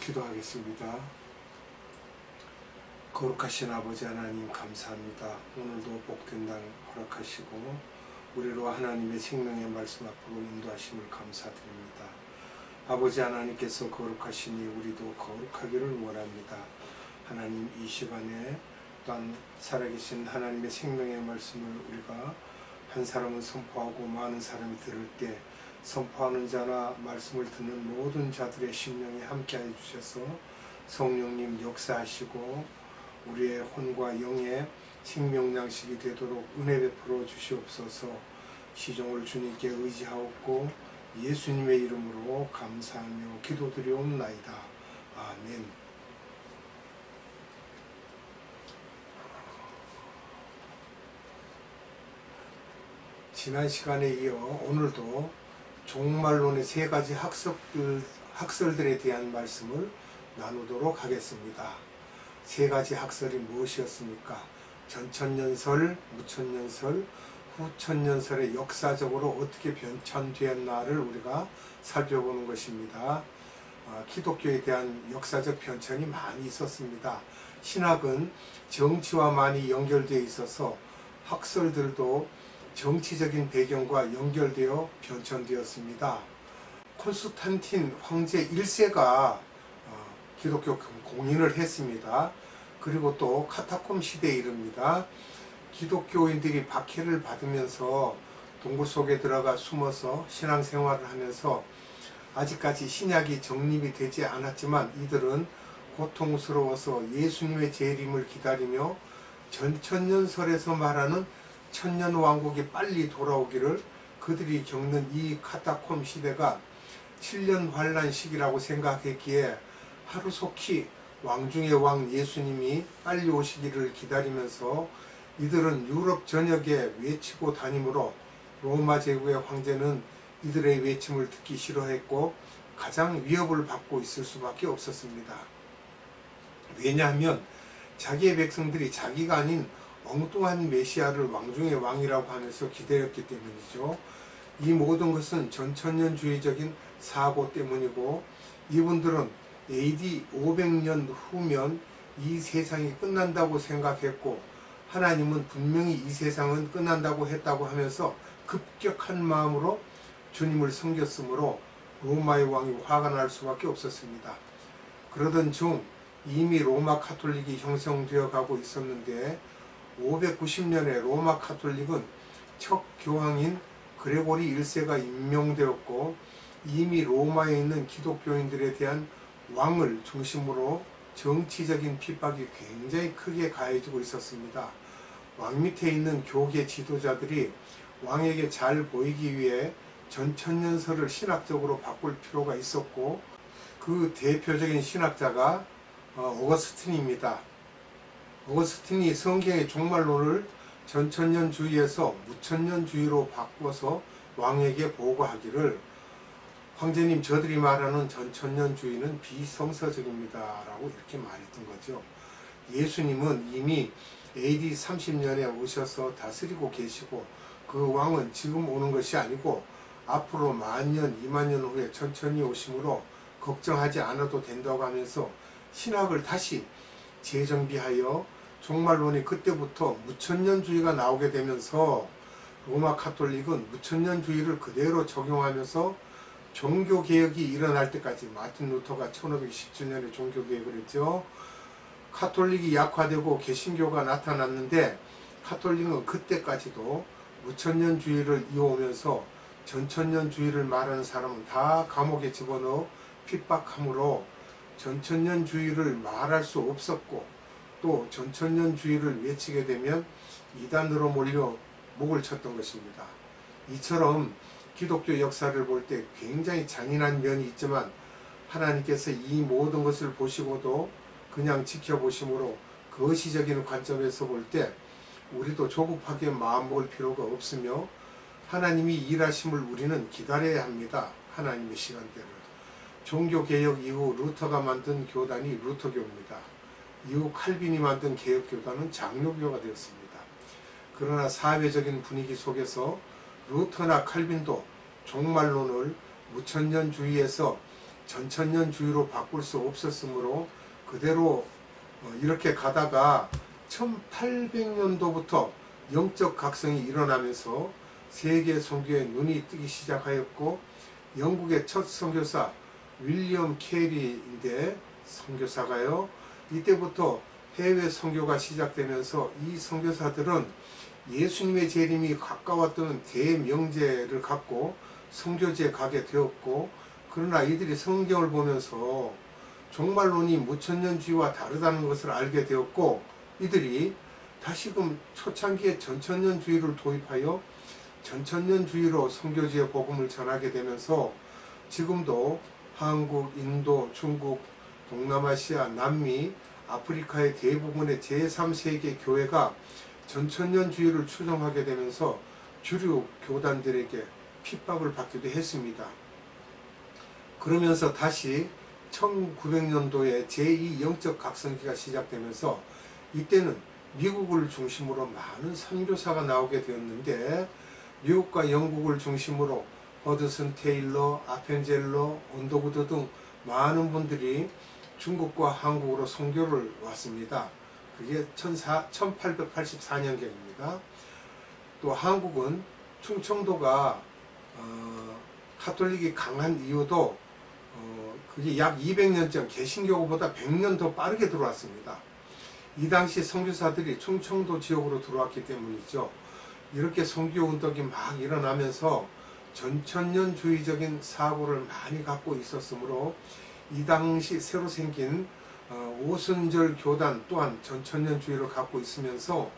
기도하겠습니다. 거룩하신 아버지 하나님 감사합니다. 오늘도 복된 날 허락하시고 우리로 하나님의 생명의 말씀 앞으로 인도하심을 감사드립니다. 아버지 하나님께서 거룩하시니 우리도 거룩하기를 원합니다. 하나님, 이 시간에 또한 살아계신 하나님의 생명의 말씀을 우리가 한 사람은 선포하고 많은 사람이 들을 때 선포하는 자나 말씀을 듣는 모든 자들의 심령에 함께하여 주셔서 성령님 역사하시고 우리의 혼과 영의 생명양식이 되도록 은혜 베풀어 주시옵소서. 시종을 주님께 의지하옵고 예수님의 이름으로 감사하며 기도드리옵나이다. 아멘. 지난 시간에 이어 오늘도 종말론의 세 가지 학설들에 대한 말씀을 나누도록 하겠습니다. 세 가지 학설이 무엇이었습니까? 전천년설, 무천년설, 후천년설의 역사적으로 어떻게 변천되었나를 우리가 살펴보는 것입니다. 기독교에 대한 역사적 변천이 많이 있었습니다. 신학은 정치와 많이 연결되어 있어서 학설들도 정치적인 배경과 연결되어 변천되었습니다. 콘스탄틴 황제 1세가 기독교 공인을 했습니다. 그리고 또 카타콤 시대에 이릅니다. 기독교인들이 박해를 받으면서 동굴 속에 들어가 숨어서 신앙생활을 하면서 아직까지 신약이 정립이 되지 않았지만 이들은 고통스러워서 예수님의 재림을 기다리며 전천년설에서 말하는 천년왕국이 빨리 돌아오기를 그들이 겪는 이 카타콤 시대가 7년 환란 시기라고 생각했기에 하루속히 왕중의 왕 예수님이 빨리 오시기를 기다리면서 이들은 유럽 전역에 외치고 다니므로 로마 제국의 황제는 이들의 외침을 듣기 싫어했고 가장 위협을 받고 있을 수밖에 없었습니다. 왜냐하면 자기의 백성들이 자기가 아닌 엉뚱한 메시아를 왕중의 왕이라고 하면서 기다렸기 때문이죠. 이 모든 것은 전천년주의적인 사고 때문이고 이분들은 AD 500년 후면 이 세상이 끝난다고 생각했고 하나님은 분명히 이 세상은 끝난다고 했다고 하면서 급격한 마음으로 주님을 섬겼으므로 로마의 왕이 화가 날 수밖에 없었습니다. 그러던 중 이미 로마 카톨릭이 형성되어 가고 있었는데 590년에 로마 카톨릭은 첫 교황인 그레고리 1세가 임명되었고 이미 로마에 있는 기독교인들에 대한 왕을 중심으로 정치적인 핍박이 굉장히 크게 가해지고 있었습니다. 왕 밑에 있는 교계 지도자들이 왕에게 잘 보이기 위해 전천년설을 신학적으로 바꿀 필요가 있었고 그 대표적인 신학자가 어거스틴입니다. 어거스틴이 성경의 종말론을 전천년주의에서 무천년주의로 바꿔서 왕에게 보고하기를 황제님, 저들이 말하는 전천년주의는 비성서적입니다 라고 이렇게 말했던 거죠. 예수님은 이미 AD 30년에 오셔서 다스리고 계시고 그 왕은 지금 오는 것이 아니고 앞으로 10,000년, 20,000년 후에 천천히 오심으로 걱정하지 않아도 된다고 하면서 신학을 다시 재정비하여 종말론이 그때부터 무천년주의가 나오게 되면서 로마 카톨릭은 무천년주의를 그대로 적용하면서 종교개혁이 일어날 때까지 마틴 루터가 1517년에 종교개혁을 했죠. 카톨릭이 약화되고 개신교가 나타났는데 카톨릭은 그때까지도 무천년주의를 이어오면서 전천년주의를 말하는 사람은 다 감옥에 집어넣어 핍박함으로 전천년주의를 말할 수 없었고 또 전천년주의를 외치게 되면 이단으로 몰려 목을 쳤던 것입니다. 이처럼 기독교 역사를 볼 때 굉장히 잔인한 면이 있지만 하나님께서 이 모든 것을 보시고도 그냥 지켜보심으로 거시적인 관점에서 볼 때 우리도 조급하게 마음먹을 필요가 없으며 하나님이 일하심을 우리는 기다려야 합니다. 하나님의 시간대를. 종교개혁 이후 루터가 만든 교단이 루터교입니다. 이후 칼빈이 만든 개혁교단은 장로교가 되었습니다. 그러나 사회적인 분위기 속에서 루터나 칼빈도 종말론을 무천년주의에서 전천년주의로 바꿀 수 없었으므로 그대로 이렇게 가다가 1800년도부터 영적 각성이 일어나면서 세계 선교에 눈이 뜨기 시작하였고, 영국의 첫 선교사 윌리엄 캐리인데, 선교사가요, 이때부터 해외 선교가 시작되면서 이 선교사들은 예수님의 재림이 가까웠던 대명제를 갖고 선교지에 가게 되었고, 그러나 이들이 성경을 보면서 종말론이 무천년주의와 다르다는 것을 알게 되었고, 이들이 다시금 초창기에 전천년주의를 도입하여 전천년주의로 선교지의 복음을 전하게 되면서 지금도 한국, 인도, 중국, 동남아시아, 남미, 아프리카의 대부분의 제3세계 교회가 전천년주의를 추종하게 되면서 주류 교단들에게 핍박을 받기도 했습니다. 그러면서 다시 1900년도에 제2 영적 각성기가 시작되면서 이때는 미국을 중심으로 많은 선교사가 나오게 되었는데, 미국과 영국을 중심으로 허드슨 테일러, 아펜젤러, 언더우드 등 많은 분들이 중국과 한국으로 선교를 왔습니다. 그게 1884년경입니다. 또 한국은 충청도가 카톨릭이 강한 이유도 그게 약 200년 전 개신교보다 100년 더 빠르게 들어왔습니다. 이 당시 선교사들이 충청도 지역으로 들어왔기 때문이죠. 이렇게 선교운동이 막 일어나면서 전천년주의적인 사고를 많이 갖고 있었으므로 이 당시 새로 생긴 오순절 교단 또한 전천년주의를 갖고 있으면서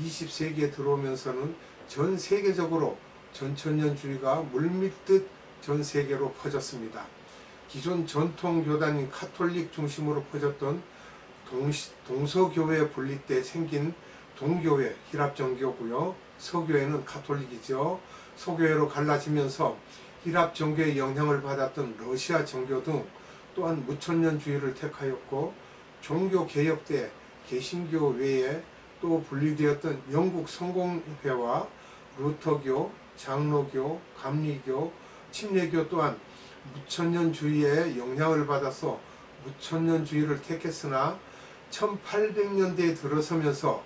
20세기에 들어오면서는 전 세계적으로 전천년주의가 물밀듯 전 세계로 퍼졌습니다. 기존 전통교단인 카톨릭 중심으로 퍼졌던 동서교회 분리 때 생긴 동교회, 히랍정교고요. 서교회는 카톨릭이죠. 서교회로 갈라지면서 히랍정교의 영향을 받았던 러시아 정교 등 또한 무천년주의를 택하였고, 종교개혁 때 개신교 외에 또 분리되었던 영국 성공회와 루터교, 장로교, 감리교, 침례교 또한 무천년주의에 영향을 받아서 무천년주의를 택했으나 1800년대에 들어서면서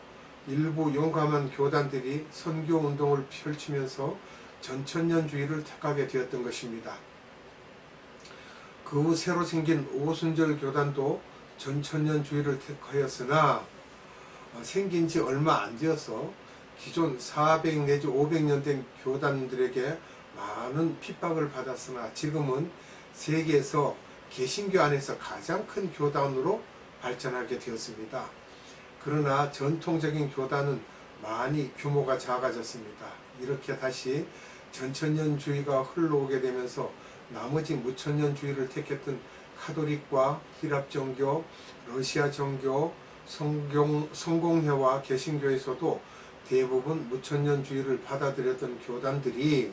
일부 용감한 교단들이 선교운동을 펼치면서 전천년주의를 택하게 되었던 것입니다. 그 후 새로 생긴 오순절 교단도 전천년주의를 택하였으나 생긴 지 얼마 안 되어서 기존 400 내지 500년 된 교단들에게 많은 핍박을 받았으나 지금은 세계에서 개신교 안에서 가장 큰 교단으로 발전하게 되었습니다. 그러나 전통적인 교단은 많이 규모가 작아졌습니다. 이렇게 다시 전천년주의가 흘러오게 되면서 나머지 무천년주의를 택했던 카톨릭과 히랍정교, 러시아 정교, 성공회와 개신교에서도 대부분 무천년주의를 받아들였던 교단들이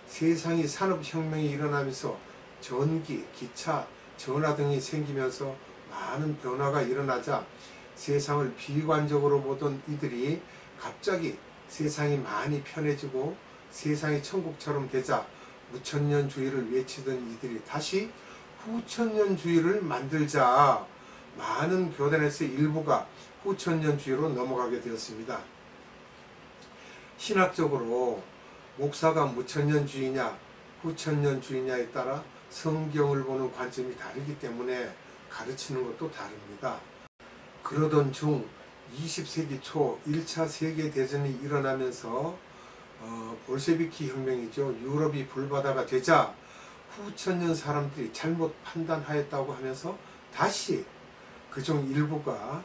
세상이 산업혁명이 일어나면서 전기, 기차, 전화 등이 생기면서 많은 변화가 일어나자 세상을 비관적으로 보던 이들이 갑자기 세상이 많이 편해지고 세상이 천국처럼 되자 무천년주의를 외치던 이들이 다시 후천년주의를 만들자 많은 교단에서 일부가 후천년주의로 넘어가게 되었습니다. 신학적으로 목사가 무천년주의냐 후천년주의냐에 따라 성경을 보는 관점이 다르기 때문에 가르치는 것도 다릅니다. 그러던 중 20세기 초 1차 세계대전이 일어나면서 볼셰비키 혁명이죠. 유럽이 불바다가 되자 후천년 사람들이 잘못 판단하였다고 하면서 다시 그중 일부가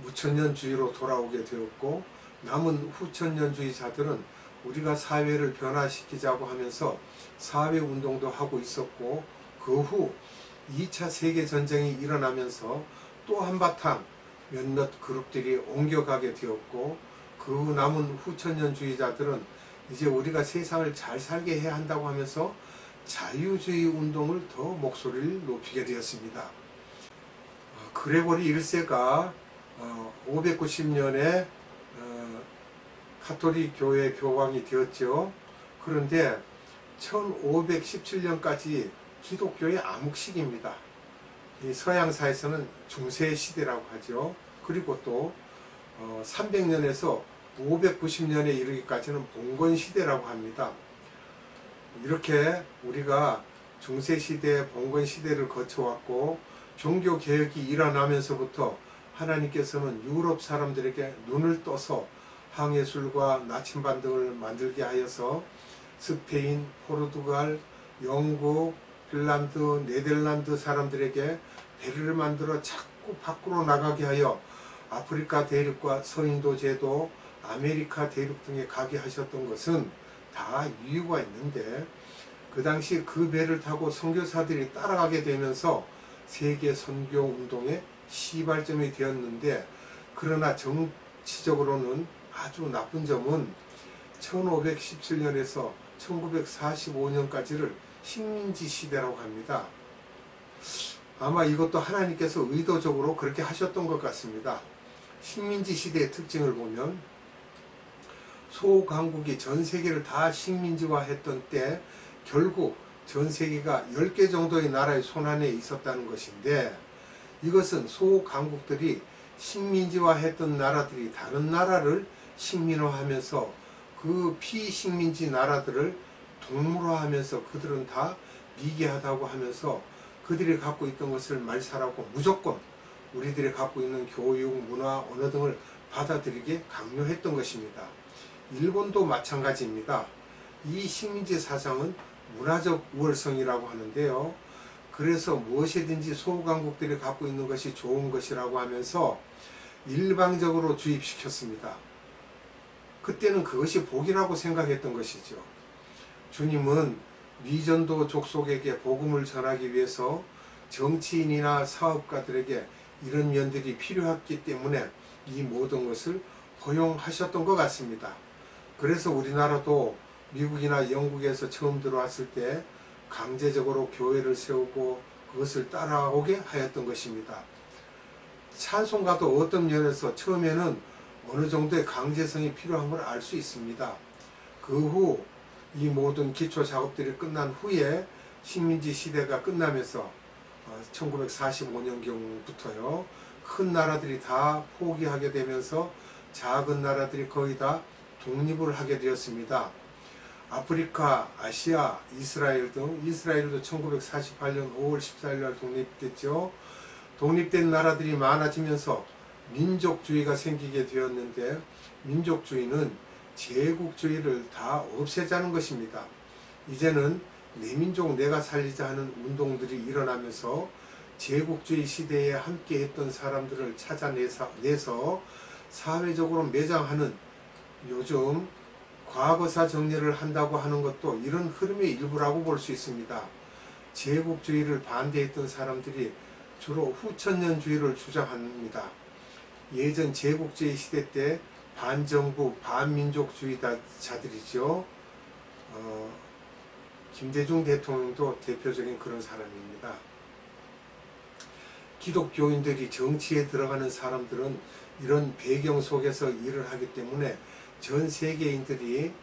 무천년주의로 돌아오게 되었고, 남은 후천년주의자들은 우리가 사회를 변화시키자고 하면서 사회운동도 하고 있었고, 그 후 2차 세계전쟁이 일어나면서 또 한바탕 몇몇 그룹들이 옮겨가게 되었고, 그 후 남은 후천년주의자들은 이제 우리가 세상을 잘 살게 해야 한다고 하면서 자유주의 운동을 더 목소리를 높이게 되었습니다. 그레고리 1세가 590년에 카톨릭 교회 교황이 되었죠. 그런데 1517년까지 기독교의 암흑시기입니다. 이 서양사에서는 중세시대라고 하죠. 그리고 또 300년에서 590년에 이르기까지는 봉건시대라고 합니다. 이렇게 우리가 중세시대, 봉건시대를 거쳐왔고 종교개혁이 일어나면서부터 하나님께서는 유럽 사람들에게 눈을 떠서 항해술과 나침반 등을 만들게 하여서 스페인, 포르투갈, 영국, 핀란드, 네덜란드 사람들에게 배를 만들어 자꾸 밖으로 나가게 하여 아프리카 대륙과 서인도 제도, 아메리카 대륙 등에 가게 하셨던 것은 다 이유가 있는데, 그 당시 그 배를 타고 선교사들이 따라가게 되면서 세계 선교 운동의 시발점이 되었는데, 그러나 정치적으로는 아주 나쁜 점은 1517년에서 1945년까지를 식민지 시대라고 합니다. 아마 이것도 하나님께서 의도적으로 그렇게 하셨던 것 같습니다. 식민지 시대의 특징을 보면 소강국이 전 세계를 다 식민지화 했던 때 결국 전 세계가 10개 정도의 나라의 손안에 있었다는 것인데, 이것은 소강국들이 식민지화 했던 나라들이 다른 나라를 식민화하면서 그 피식민지 나라들을 동물화하면서 그들은 다 미개하다고 하면서 그들이 갖고 있던 것을 말살하고 무조건 우리들이 갖고 있는 교육, 문화, 언어 등을 받아들이게 강요했던 것입니다. 일본도 마찬가지입니다. 이 식민지 사상은 문화적 우월성이라고 하는데요. 그래서 무엇이든지 소강국들이 갖고 있는 것이 좋은 것이라고 하면서 일방적으로 주입시켰습니다. 그때는 그것이 복이라고 생각했던 것이죠. 주님은 미전도 족속에게 복음을 전하기 위해서 정치인이나 사업가들에게 이런 면들이 필요했기 때문에 이 모든 것을 허용하셨던 것 같습니다. 그래서 우리나라도 미국이나 영국에서 처음 들어왔을 때 강제적으로 교회를 세우고 그것을 따라오게 하였던 것입니다. 찬송가도 어떤 면에서 처음에는 어느 정도의 강제성이 필요한 걸 알 수 있습니다. 그 후 이 모든 기초 작업들이 끝난 후에 식민지 시대가 끝나면서 1945년경부터요 큰 나라들이 다 포기하게 되면서 작은 나라들이 거의 다 독립을 하게 되었습니다. 아프리카, 아시아, 이스라엘 등, 이스라엘도 1948년 5월 14일 날 독립됐죠. 독립된 나라들이 많아지면서 민족주의가 생기게 되었는데, 민족주의는 제국주의를 다 없애자는 것입니다. 이제는 내 민족 내가 살리자 하는 운동들이 일어나면서 제국주의 시대에 함께 했던 사람들을 찾아내서 사회적으로 매장하는, 요즘 과거사 정리를 한다고 하는 것도 이런 흐름의 일부라고 볼 수 있습니다. 제국주의를 반대했던 사람들이 주로 후천년주의를 주장합니다. 예전 제국주의 시대 때 반정부, 반민족주의자들이죠. 김대중 대통령도 대표적인 그런 사람입니다. 기독교인들이 정치에 들어가는 사람들은 이런 배경 속에서 일을 하기 때문에 전 세계인들이,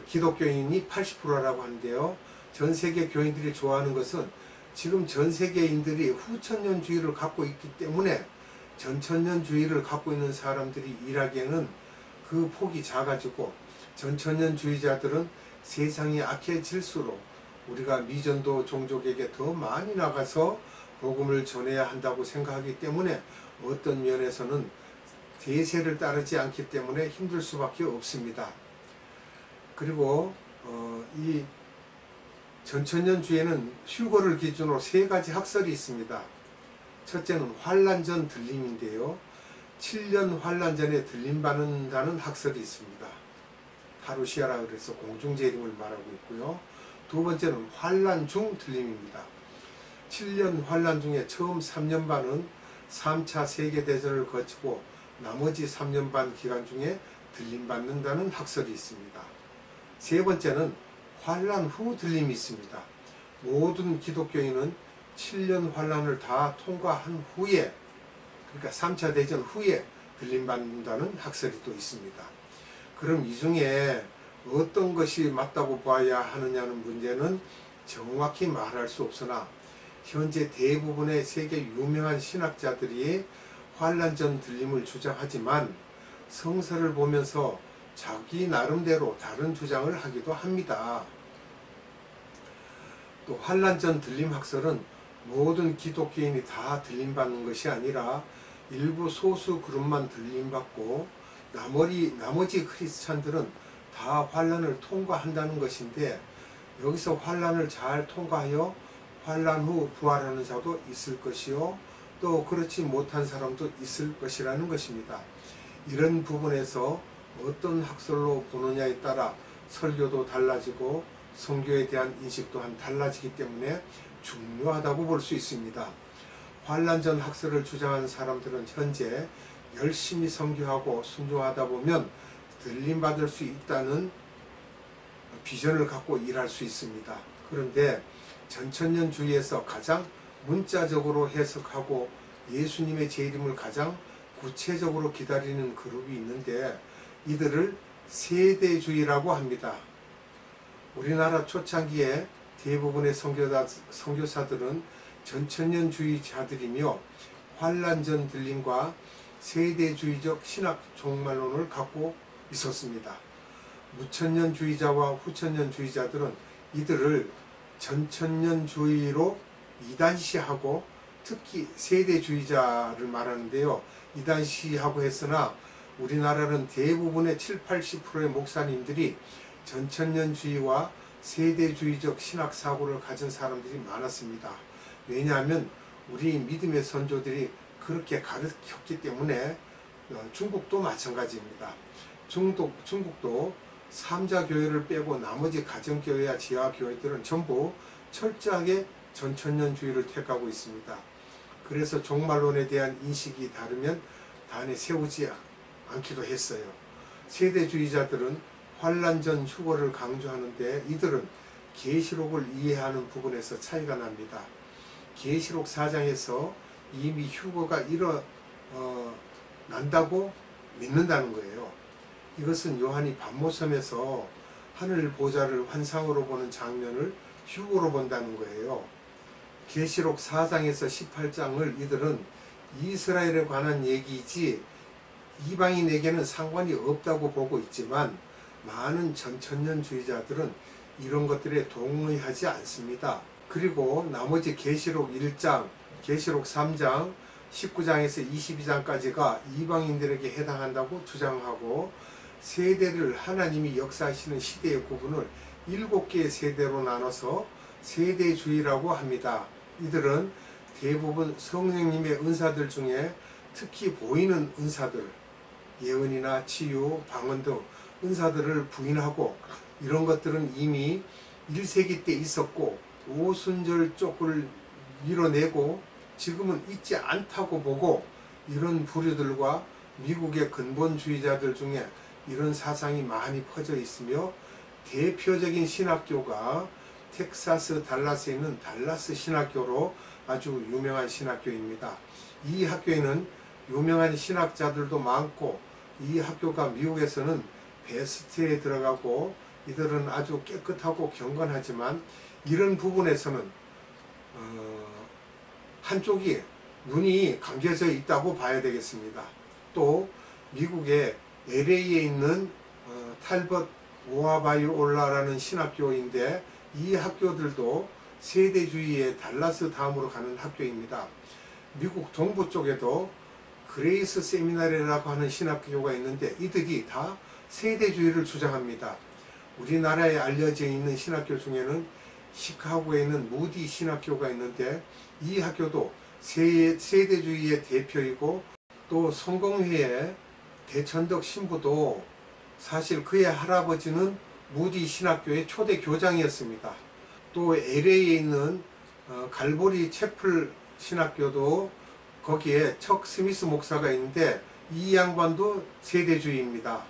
기독교인이 80%라고 하는데요. 전 세계 교인들이 좋아하는 것은 지금 전 세계인들이 후천년주의를 갖고 있기 때문에 전천년주의를 갖고 있는 사람들이 일하기에는 그 폭이 작아지고, 전천년주의자들은 세상이 악해질수록 우리가 미전도 종족에게 더 많이 나가서 복음을 전해야 한다고 생각하기 때문에 어떤 면에서는 대세를 따르지 않기 때문에 힘들 수밖에 없습니다. 그리고 이 전천년주의에는 휴거를 기준으로 3가지 학설이 있습니다. 첫째는 환란전 들림인데요. 7년 환란전에 들림받는다는 학설이 있습니다. 파루시아라 그래서 공중재림을 말하고 있고요. 두 번째는 환란 중 들림입니다. 7년 환란 중에 처음 3년 반은 3차 세계대전을 거치고 나머지 3년 반 기간 중에 들림받는다는 학설이 있습니다. 세 번째는 환란 후 들림이 있습니다. 모든 기독교인은 7년 환란을 다 통과한 후에, 그러니까 3차 대전 후에 들림받는다는 학설이 또 있습니다. 그럼 이 중에 어떤 것이 맞다고 봐야 하느냐는 문제는 정확히 말할 수 없으나 현재 대부분의 세계 유명한 신학자들이 환란전 들림을 주장하지만 성서를 보면서 자기 나름대로 다른 주장을 하기도 합니다. 또 환란전 들림 학설은 모든 기독교인이 다 들림받는 것이 아니라 일부 소수 그룹만 들림받고 나머지 크리스찬들은 다 환란을 통과한다는 것인데, 여기서 환란을 잘 통과하여 환란 후 부활하는 자도 있을 것이요 또 그렇지 못한 사람도 있을 것이라는 것입니다. 이런 부분에서 어떤 학설로 보느냐에 따라 설교도 달라지고 선교에 대한 인식 또한 달라지기 때문에 중요하다고 볼 수 있습니다. 환란전 학설을 주장하는 사람들은 현재 열심히 선교하고 순종하다 보면 들림받을 수 있다는 비전을 갖고 일할 수 있습니다. 그런데 전천년주의에서 가장 문자적으로 해석하고 예수님의 재림을 가장 구체적으로 기다리는 그룹이 있는데 이들을 세대주의라고 합니다. 우리나라 초창기에 대부분의 선교사들은 전천년주의자들이며 환란전 들림과 세대주의적 신학 종말론을 갖고 있었습니다. 무천년주의자와 후천년주의자들은 이들을 전천년주의로 이단시하고 특히 세대주의자를 말하는데요. 이단시하고 했으나 우리나라는 대부분의 70~80%의 목사님들이 전천년주의와 세대주의적 신학사고를 가진 사람들이 많았습니다. 왜냐하면 우리 믿음의 선조들이 그렇게 가르쳤기 때문에. 중국도 마찬가지입니다. 중국도 삼자교회를 빼고 나머지 가정교회와 지하교회들은 전부 철저하게 전천년주의를 택하고 있습니다. 그래서 종말론에 대한 인식이 다르면 단에 세우지 않기도 했어요. 세대주의자들은 환란전 휴거를 강조하는데 이들은 계시록을 이해하는 부분에서 차이가 납니다. 계시록 4장에서 이미 휴거가 난다고 믿는다는 거예요. 이것은 요한이 반모섬에서 하늘 보좌를 환상으로 보는 장면을 휴거로 본다는 거예요. 계시록 4장에서 18장을 이들은 이스라엘에 관한 얘기이지 이방인에게는 상관이 없다고 보고 있지만 많은 전천년주의자들은 이런 것들에 동의하지 않습니다. 그리고 나머지 계시록 1장, 계시록 3장, 19장에서 22장까지가 이방인들에게 해당한다고 주장하고 세대를 하나님이 역사하시는 시대의 구분을 7개의 세대로 나눠서 세대주의라고 합니다. 이들은 대부분 성령님의 은사들 중에 특히 보이는 은사들, 예언이나 치유, 방언 등 은사들을 부인하고 이런 것들은 이미 1세기 때 있었고 오순절 쪽을 밀어내고 지금은 있지 않다고 보고 이런 부류들과 미국의 근본주의자들 중에 이런 사상이 많이 퍼져 있으며 대표적인 신학교가 텍사스 달라스에 있는 달라스 신학교로 아주 유명한 신학교입니다. 이 학교에는 유명한 신학자들도 많고 이 학교가 미국에서는 베스트에 들어가고 이들은 아주 깨끗하고 경건하지만 이런 부분에서는 한쪽이 눈이 감겨져 있다고 봐야 되겠습니다. 또 미국의 LA에 있는 탈벗 오하바이올라라는 신학교인데 이 학교들도 세대주의의 달라스 다음으로 가는 학교입니다. 미국 동부 쪽에도 그레이스 세미나리라고 하는 신학교가 있는데 이들이 다 세대주의를 주장합니다. 우리나라에 알려져 있는 신학교 중에는 시카고에 있는 무디 신학교가 있는데 이 학교도 세대주의의 대표이고 또 성공회의 대천덕 신부도 사실 그의 할아버지는 무디 신학교의 초대 교장이었습니다. 또 LA에 있는 갈보리 채플 신학교도 거기에 척 스미스 목사가 있는데 이 양반도 세대주의입니다.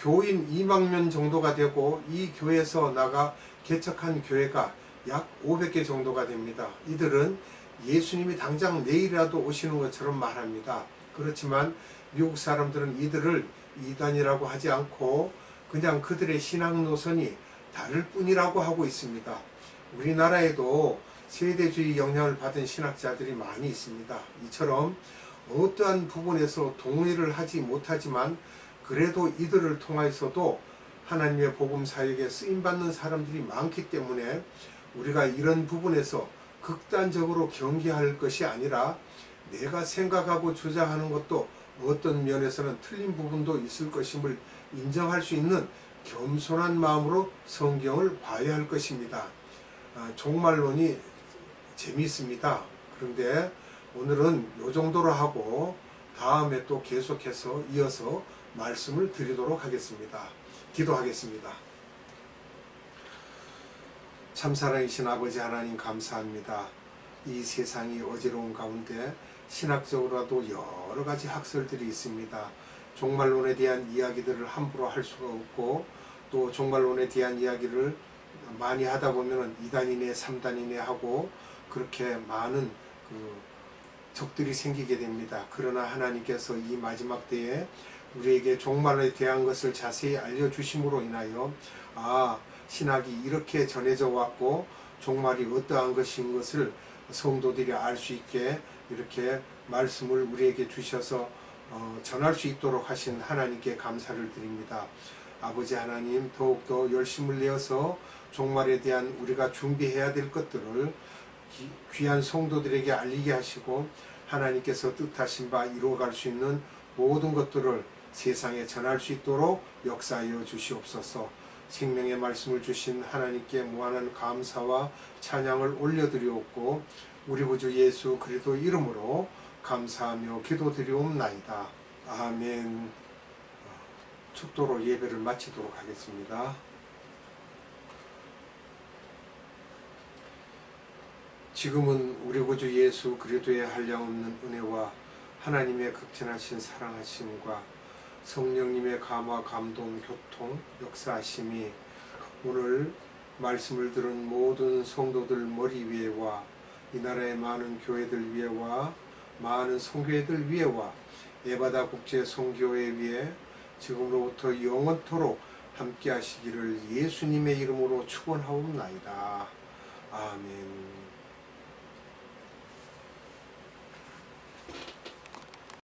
교인 2만 명 정도가 되고 이 교회에서 나가 개척한 교회가 약 500개 정도가 됩니다. 이들은 예수님이 당장 내일이라도 오시는 것처럼 말합니다. 그렇지만 미국 사람들은 이들을 이단이라고 하지 않고 그냥 그들의 신앙 노선이 다를 뿐이라고 하고 있습니다. 우리나라에도 세대주의 영향을 받은 신학자들이 많이 있습니다. 이처럼 어떠한 부분에서 동의를 하지 못하지만 그래도 이들을 통해서도 하나님의 복음 사역에 쓰임받는 사람들이 많기 때문에 우리가 이런 부분에서 극단적으로 경계할 것이 아니라 내가 생각하고 주장하는 것도 어떤 면에서는 틀린 부분도 있을 것임을 인정할 수 있는 겸손한 마음으로 성경을 봐야 할 것입니다. 종말론이 재미있습니다. 그런데 오늘은 이 정도로 하고 다음에 또 계속해서 이어서 말씀을 드리도록 하겠습니다. 기도하겠습니다. 참사랑이신 아버지 하나님 감사합니다. 이 세상이 어지러운 가운데 신학적으로도 여러 가지 학설들이 있습니다. 종말론에 대한 이야기들을 함부로 할 수가 없고 또 종말론에 대한 이야기를 많이 하다 보면 2단이네 3단이네 하고 그렇게 많은 적들이 생기게 됩니다. 그러나 하나님께서 이 마지막 때에 우리에게 종말에 대한 것을 자세히 알려주심으로 인하여 신학이 이렇게 전해져 왔고 종말이 어떠한 것인 것을 성도들이 알 수 있게 이렇게 말씀을 우리에게 주셔서 전할 수 있도록 하신 하나님께 감사를 드립니다. 아버지 하나님 더욱더 열심을 내어서 종말에 대한 우리가 준비해야 될 것들을 귀한 성도들에게 알리게 하시고 하나님께서 뜻하신 바 이루어갈 수 있는 모든 것들을 세상에 전할 수 있도록 역사하여 주시옵소서. 생명의 말씀을 주신 하나님께 무한한 감사와 찬양을 올려드리옵고 우리 구주 예수 그리스도 이름으로 감사하며 기도드리옵나이다. 아멘. 축도로 예배를 마치도록 하겠습니다. 지금은 우리 구주 예수 그리스도의 한량없는 은혜와 하나님의 극진하신 사랑하심과 성령님의 감화, 감동, 교통, 역사하심이 오늘 말씀을 들은 모든 성도들 머리 위에와 이 나라의 많은 교회들 위에와 많은 선교회들 위에와 에바다 국제 선교회 위에 지금으로부터 영원토록 함께 하시기를 예수님의 이름으로 축원하옵나이다. 아멘.